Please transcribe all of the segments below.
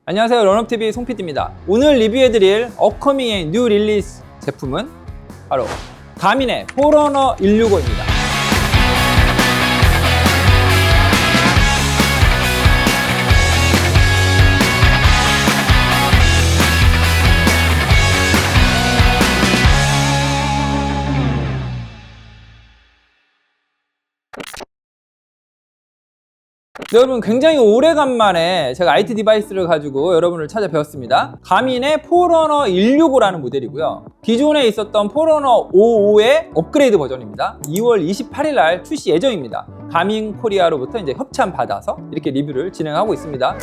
안녕하세요, 런업TV 송PD입니다. 오늘 리뷰해드릴 어커밍의 뉴 릴리스 제품은 바로 가민의 포러너 165입니다. 네, 여러분 굉장히 오래간만에 제가 IT 디바이스를 가지고 여러분을 찾아뵈었습니다. 가민의 포러너 165라는 모델이고요. 기존에 있었던 포러너 55의 업그레이드 버전입니다. 2월 28일 날 출시 예정입니다. 가민 코리아로부터 이제 협찬 받아서 이렇게 리뷰를 진행하고 있습니다.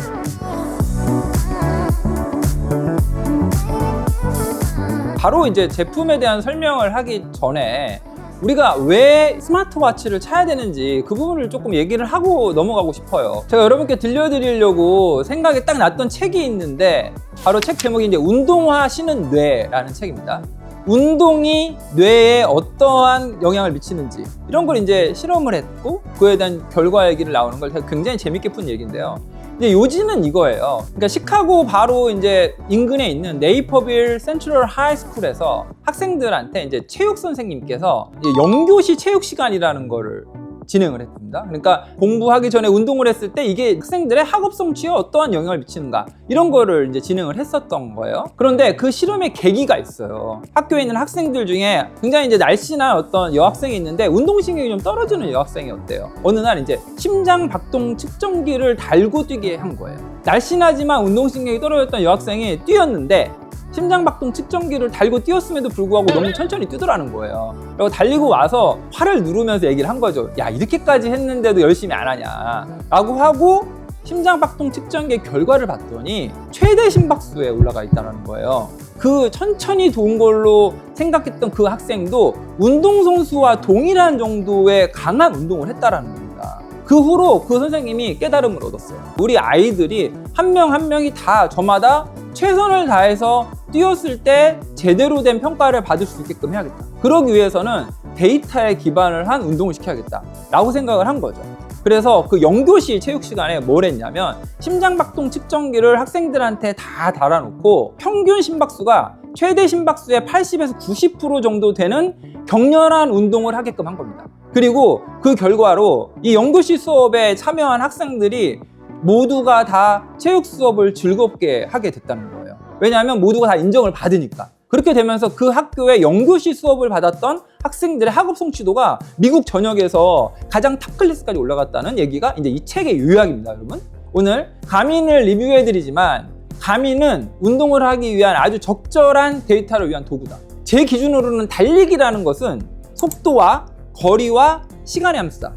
바로 이제 제품에 대한 설명을 하기 전에 우리가 왜 스마트워치를 차야 되는지 그 부분을 조금 얘기를 하고 넘어가고 싶어요. 제가 여러분께 들려드리려고 생각이 딱 났던 책이 있는데 바로 책 제목이 이제 운동하시는 뇌라는 책입니다. 운동이 뇌에 어떠한 영향을 미치는지 이런 걸 이제 실험을 했고 그에 대한 결과 얘기를 나오는 걸 제가 굉장히 재밌게 푼 얘기인데요. 근데 요지는 이거예요. 그러니까 시카고 바로 이제 인근에 있는 네이퍼빌 센트럴 하이스쿨에서 학생들한테 이제 체육 선생님께서 이제 영교시 체육 시간이라는 거를 진행을 했습니다. 그러니까 공부하기 전에 운동을 했을 때 이게 학생들의 학업 성취에 어떠한 영향을 미치는가 이런 거를 이제 진행을 했었던 거예요. 그런데 그 실험의 계기가 있어요. 학교에 있는 학생들 중에 굉장히 이제 날씬한 어떤 여학생이 있는데 운동신경이 좀 떨어지는 여학생이었대요. 어느 날 이제 심장 박동 측정기를 달고 뛰게 한 거예요. 날씬하지만 운동신경이 떨어졌던 여학생이 뛰었는데 심장박동 측정기를 달고 뛰었음에도 불구하고 너무 천천히 뛰더라는 거예요. 그리고 달리고 와서 팔을 누르면서 얘기를 한 거죠. 야, 이렇게까지 했는데도 열심히 안 하냐 라고 하고 심장박동 측정기의 결과를 봤더니 최대 심박수에 올라가 있다는 거예요. 그 천천히 돈 걸로 생각했던 그 학생도 운동선수와 동일한 정도의 강한 운동을 했다는 겁니다. 그 후로 그 선생님이 깨달음을 얻었어요. 우리 아이들이 한 명 한 명이 다 저마다 최선을 다해서 뛰었을 때 제대로 된 평가를 받을 수 있게끔 해야겠다. 그러기 위해서는 데이터에 기반을 한 운동을 시켜야겠다 라고 생각을 한 거죠. 그래서 그 영교시 체육 시간에 뭘 했냐면 심장박동 측정기를 학생들한테 다 달아놓고 평균 심박수가 최대 심박수의 80에서 90% 정도 되는 격렬한 운동을 하게끔 한 겁니다. 그리고 그 결과로 이 영교시 수업에 참여한 학생들이 모두가 다 체육 수업을 즐겁게 하게 됐다는 거예요. 왜냐하면 모두가 다 인정을 받으니까. 그렇게 되면서 그 학교에 영교시 수업을 받았던 학생들의 학업 성취도가 미국 전역에서 가장 탑 클래스까지 올라갔다는 얘기가 이제 이 책의 요약입니다, 여러분. 오늘 가민을 리뷰해드리지만 가민은 운동을 하기 위한 아주 적절한 데이터를 위한 도구다. 제 기준으로는 달리기라는 것은 속도와 거리와 시간의 함수다.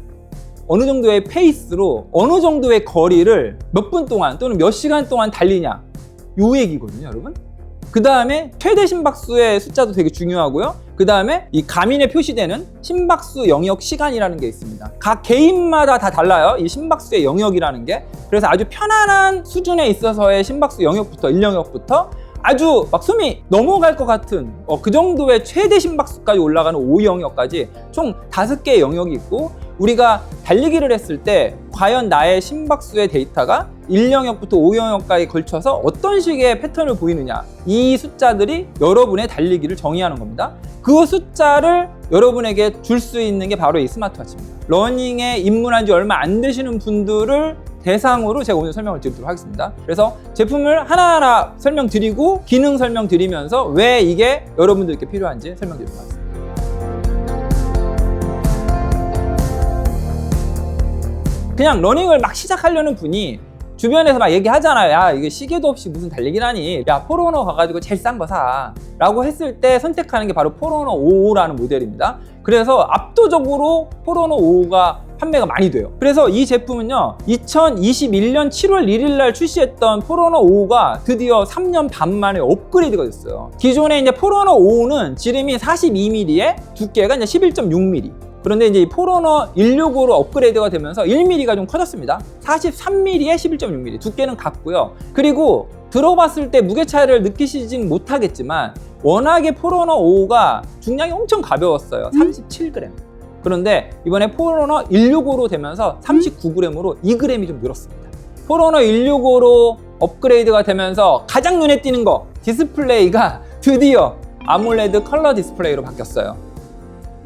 어느 정도의 페이스로 어느 정도의 거리를 몇 분 동안 또는 몇 시간 동안 달리냐 요 얘기거든요, 여러분. 그 다음에 최대 심박수의 숫자도 되게 중요하고요. 그 다음에 이 가민에 표시되는 심박수 영역 시간이라는 게 있습니다. 각 개인마다 다 달라요, 이 심박수의 영역이라는 게. 그래서 아주 편안한 수준에 있어서의 심박수 영역부터 1영역부터 아주 막 숨이 넘어갈 것 같은 그 정도의 최대 심박수까지 올라가는 5영역까지 총 5개의 영역이 있고, 우리가 달리기를 했을 때 과연 나의 심박수의 데이터가 1영역부터 5영역까지 걸쳐서 어떤 식의 패턴을 보이느냐, 이 숫자들이 여러분의 달리기를 정의하는 겁니다. 그 숫자를 여러분에게 줄 수 있는 게 바로 이 스마트워치입니다. 러닝에 입문한 지 얼마 안 되시는 분들을 대상으로 제가 오늘 설명을 드리도록 하겠습니다. 그래서 제품을 하나하나 설명드리고 기능 설명드리면서 왜 이게 여러분들께 필요한지 설명드리도록 하겠습니다. 그냥 러닝을 막 시작하려는 분이 주변에서 막 얘기하잖아요. 야, 이게 시계도 없이 무슨 달리기라니. 야, 포러너 가가지고 제일 싼 거 사. 라고 했을 때 선택하는 게 바로 포러너 55라는 모델입니다. 그래서 압도적으로 포러너 55가 판매가 많이 돼요. 그래서 이 제품은요, 2021년 7월 1일 날 출시했던 포러너 55가 드디어 3년 반 만에 업그레이드가 됐어요. 기존에 이제 포러너 55는 지름이 42mm에 두께가 이제 11.6mm. 그런데 이제 이 포러너 165로 업그레이드가 되면서 1mm가 좀 커졌습니다. 43mm에 11.6mm, 두께는 같고요. 그리고 들어봤을 때 무게 차이를 느끼시진 못하겠지만 워낙에 포러너 55가 중량이 엄청 가벼웠어요. 37g. 그런데 이번에 포러너 165로 되면서 39g으로 2g이 좀 늘었습니다. 포러너 165로 업그레이드가 되면서 가장 눈에 띄는 거, 디스플레이가 드디어 아몰레드 컬러 디스플레이로 바뀌었어요.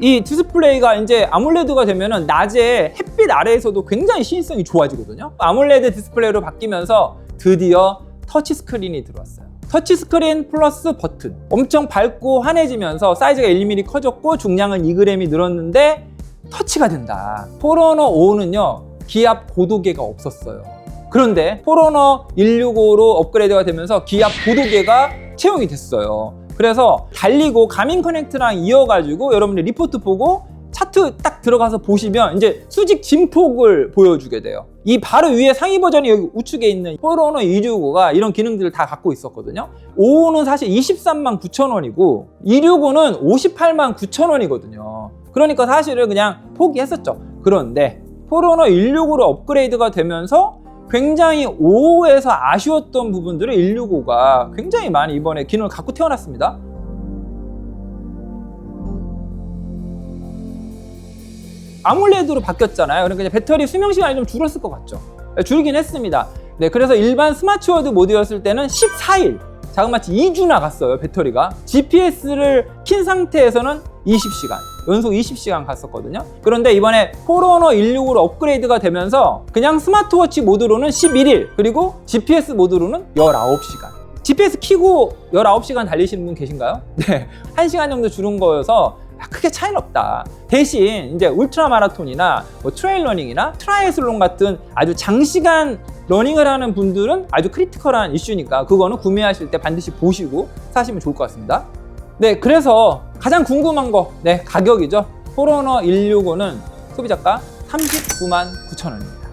이 디스플레이가 이제 아몰레드가 되면은 낮에 햇빛 아래에서도 굉장히 시인성이 좋아지거든요. 아몰레드 디스플레이로 바뀌면서 드디어 터치 스크린이 들어왔어요. 터치 스크린 플러스 버튼. 엄청 밝고 환해지면서 사이즈가 1mm 커졌고 중량은 2g이 늘었는데 터치가 된다. 포르노 5는요, 기압 보도계가 없었어요. 그런데 포르노 165로 업그레이드가 되면서 기압 보도계가 채용이 됐어요. 그래서 달리고 가민 커넥트랑 이어가지고 여러분들 리포트 보고 차트 딱 들어가서 보시면 이제 수직 진폭을 보여주게 돼요. 이 바로 위에 상위 버전이 여기 우측에 있는 포르노 265가 이런 기능들을 다 갖고 있었거든요. 55는 사실 23만 9천 원이고 265는 58만 9천 원이거든요. 그러니까 사실은 그냥 포기했었죠. 그런데 포르노 165로 업그레이드가 되면서 굉장히 55에서 아쉬웠던 부분들을 165가 굉장히 많이 이번에 기능을 갖고 태어났습니다. 아몰레드로 바뀌었잖아요. 그러니까 이제 배터리 수명 시간이 좀 줄었을 것 같죠. 줄긴 했습니다. 네, 그래서 일반 스마트워드 모드였을 때는 14일, 자그마치 2주 나갔어요, 배터리가. GPS를 킨 상태에서는 20시간, 연속 20시간 갔었거든요. 그런데 이번에 포르노 165로 업그레이드가 되면서 그냥 스마트워치 모드로는 11일, 그리고 GPS 모드로는 19시간. GPS 키고 19시간 달리시는 분 계신가요? 네, 1시간 정도 줄은 거여서 크게 차이는 없다. 대신 이제 울트라 마라톤이나 뭐 트레일 러닝이나 트라이애슬론 같은 아주 장시간 러닝을 하는 분들은 아주 크리티컬한 이슈니까 그거는 구매하실 때 반드시 보시고 사시면 좋을 것 같습니다. 네, 그래서 가장 궁금한 거, 네, 가격이죠. 포르노 165는 소비자가 39만 9천 원입니다.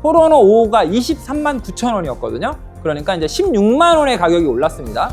포르노 5가 23만 9천 원이었거든요. 그러니까 이제 16만 원의 가격이 올랐습니다.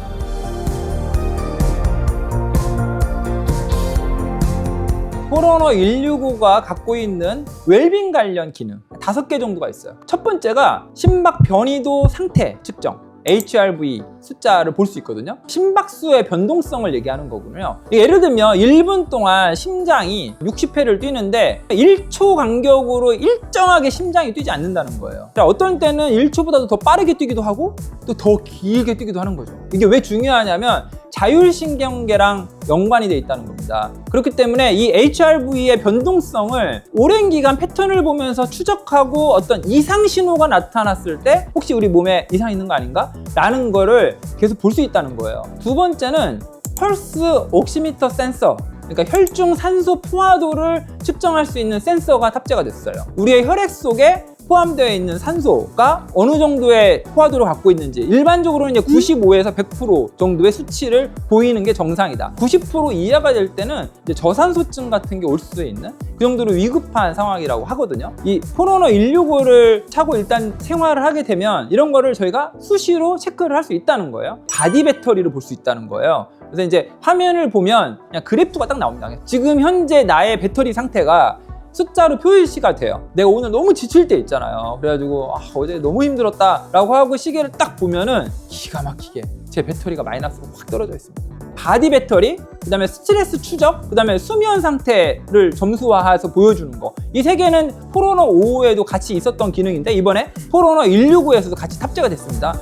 포르노 165가 갖고 있는 웰빙 관련 기능 5개 정도가 있어요. 첫 번째가 심박 변이도 상태 측정, HRV 숫자를 볼 수 있거든요. 심박수의 변동성을 얘기하는 거군요. 예를 들면 1분 동안 심장이 60회를 뛰는데 1초 간격으로 일정하게 심장이 뛰지 않는다는 거예요. 어떤 때는 1초보다도 더 빠르게 뛰기도 하고 또 더 길게 뛰기도 하는 거죠. 이게 왜 중요하냐면 자율신경계랑 연관이 돼 있다는 겁니다. 그렇기 때문에 이 HRV의 변동성을 오랜 기간 패턴을 보면서 추적하고 어떤 이상 신호가 나타났을 때 혹시 우리 몸에 이상 있는 거 아닌가? 라는 거를 계속 볼 수 있다는 거예요. 두 번째는 펄스 옥시미터 센서, 그러니까 혈중 산소 포화도를 측정할 수 있는 센서가 탑재가 됐어요. 우리의 혈액 속에 포함되어 있는 산소가 어느 정도의 포화도를 갖고 있는지, 일반적으로는 이제 95에서 100% 정도의 수치를 보이는 게 정상이다. 90% 이하가 될 때는 이제 저산소증 같은 게 올 수 있는 그 정도로 위급한 상황이라고 하거든요. 이 포르노 165를 차고 일단 생활을 하게 되면 이런 거를 저희가 수시로 체크를 할 수 있다는 거예요. 바디 배터리를 볼 수 있다는 거예요. 그래서 이제 화면을 보면 그냥 그래프가 딱 나옵니다. 지금 현재 나의 배터리 상태가 숫자로 표시가 돼요. 내가 오늘 너무 지칠 때 있잖아요. 그래가지고 어제 너무 힘들었다 라고 하고 시계를 딱 보면은 기가 막히게 제 배터리가 마이너스로 확 떨어져 있습니다. 바디 배터리, 그 다음에 스트레스 추적, 그 다음에 수면 상태를 점수화해서 보여주는 거, 이 세 개는 포르노 5에도 같이 있었던 기능인데 이번에 포르노 165에서도 같이 탑재가 됐습니다.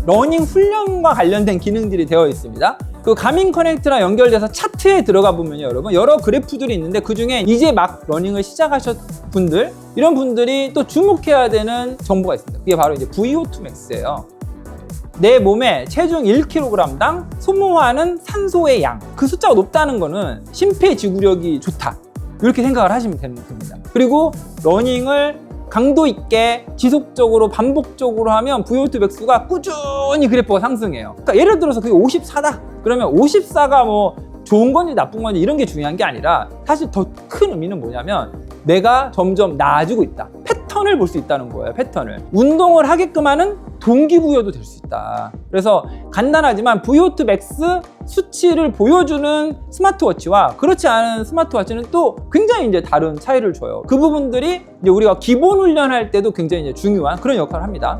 러닝 훈련과 관련된 기능들이 되어 있습니다. 그 가민 커넥트랑 연결돼서 차트에 들어가 보면요, 여러분 여러 그래프들이 있는데 그 중에 이제 막 러닝을 시작하셨 분들, 이런 분들이 또 주목해야 되는 정보가 있습니다. 그게 바로 이제 VO2 max예요. 내 몸에 체중 1kg당 소모하는 산소의 양, 그 숫자가 높다는 거는 심폐지구력이 좋다, 이렇게 생각을 하시면 됩니다. 그리고 러닝을 강도 있게 지속적으로 반복적으로 하면 VO2 max가 꾸준히 그래프가 상승해요. 그러니까 예를 들어서 그게 54다 그러면 54가 뭐 좋은 건지 나쁜 건지 이런 게 중요한 게 아니라 사실 더 큰 의미는 뭐냐면 내가 점점 나아지고 있다, 패턴을 볼 수 있다는 거예요. 패턴을 운동을 하게끔 하는 동기부여도 될 수 있다. 그래서 간단하지만 VO2 max 수치를 보여주는 스마트워치와 그렇지 않은 스마트워치는 또 굉장히 이제 다른 차이를 줘요. 그 부분들이 이제 우리가 기본 훈련할 때도 굉장히 이제 중요한 그런 역할을 합니다.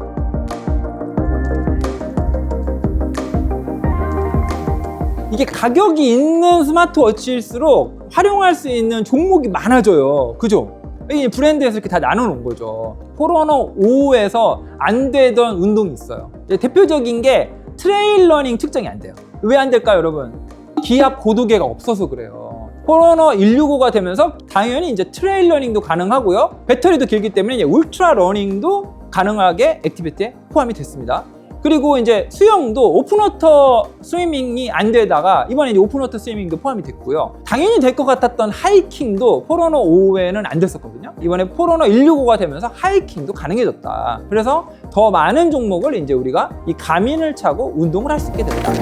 이게 가격이 있는 스마트워치일수록 활용할 수 있는 종목이 많아져요. 그죠? 이 브랜드에서 이렇게 다 나눠놓은 거죠. 포로너 5에서 안 되던 운동이 있어요. 대표적인 게 트레일 러닝 측정이 안 돼요. 왜 안 될까요, 여러분? 기압 고도계가 없어서 그래요. 포로너 165가 되면서 당연히 이제 트레일 러닝도 가능하고요. 배터리도 길기 때문에 이제 울트라 러닝도 가능하게 액티비티에 포함이 됐습니다. 그리고 이제 수영도 오픈워터 스위밍이 안 되다가 이번에 이제 오픈워터 스위밍도 포함이 됐고요. 당연히 될 것 같았던 하이킹도 포로너 5에는 안 됐었거든요. 이번에 포로너 165가 되면서 하이킹도 가능해졌다. 그래서 더 많은 종목을 이제 우리가 이 가민을 차고 운동을 할 수 있게 됐다.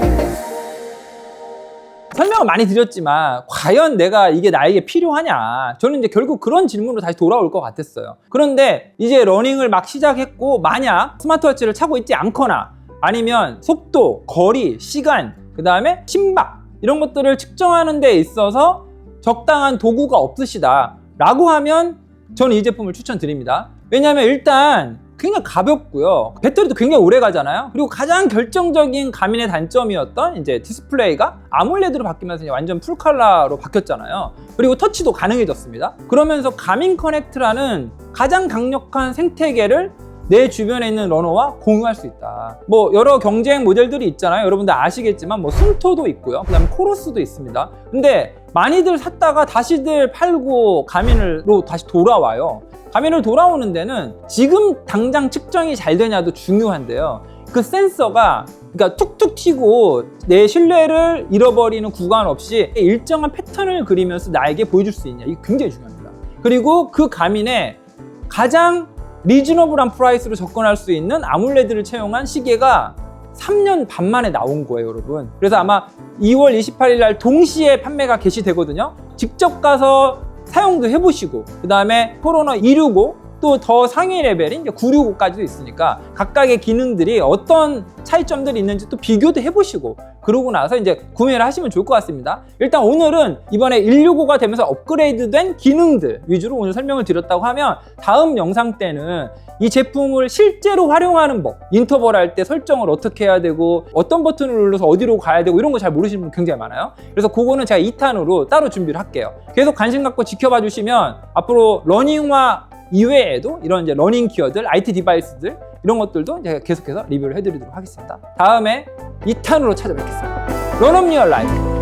설명을 많이 드렸지만 과연 내가 이게 나에게 필요하냐, 저는 이제 결국 그런 질문으로 다시 돌아올 것 같았어요. 그런데 이제 러닝을 막 시작했고 만약 스마트워치를 차고 있지 않거나 아니면 속도, 거리, 시간, 그 다음에 심박 이런 것들을 측정하는 데 있어서 적당한 도구가 없으시다 라고 하면 저는 이 제품을 추천드립니다. 왜냐하면 일단 굉장히 가볍고요. 배터리도 굉장히 오래 가잖아요. 그리고 가장 결정적인 가민의 단점이었던 이제 디스플레이가 아몰레드로 바뀌면서 이제 완전 풀컬러로 바뀌었잖아요. 그리고 터치도 가능해졌습니다. 그러면서 가민 커넥트라는 가장 강력한 생태계를 내 주변에 있는 러너와 공유할 수 있다. 뭐 여러 경쟁 모델들이 있잖아요. 여러분들 아시겠지만 뭐 숨토도 있고요. 그 다음에 코로스도 있습니다. 근데 많이들 샀다가 다시들 팔고 가민으로 다시 돌아와요. 가민으로 돌아오는 데는 지금 당장 측정이 잘 되냐도 중요한데요. 그 센서가 그러니까 툭툭 튀고 내 신뢰를 잃어버리는 구간 없이 일정한 패턴을 그리면서 나에게 보여줄 수 있냐, 이게 굉장히 중요합니다. 그리고 그 가민에 가장 리즈너블한 프라이스로 접근할 수 있는 아몰레드를 채용한 시계가 3년 반 만에 나온 거예요, 여러분. 그래서 아마 2월 28일 날 동시에 판매가 개시되거든요. 직접 가서 사용도 해보시고, 그 다음에 포로너 265, 또 더 상위 레벨인 965까지도 있으니까 각각의 기능들이 어떤 차이점들이 있는지 또 비교도 해보시고 그러고 나서 이제 구매를 하시면 좋을 것 같습니다. 일단 오늘은 이번에 165가 되면서 업그레이드된 기능들 위주로 오늘 설명을 드렸다고 하면 다음 영상 때는 이 제품을 실제로 활용하는 법, 인터벌 할 때 설정을 어떻게 해야 되고 어떤 버튼을 눌러서 어디로 가야 되고 이런 거 잘 모르시는 분 굉장히 많아요. 그래서 그거는 제가 2탄으로 따로 준비를 할게요. 계속 관심 갖고 지켜봐 주시면 앞으로 러닝화 이외에도 이런 이제 러닝 기어들, IT 디바이스들 이런 것들도 제가 계속해서 리뷰를 해드리도록 하겠습니다. 다음에 2탄으로 찾아뵙겠습니다. 런업 리얼 라이프.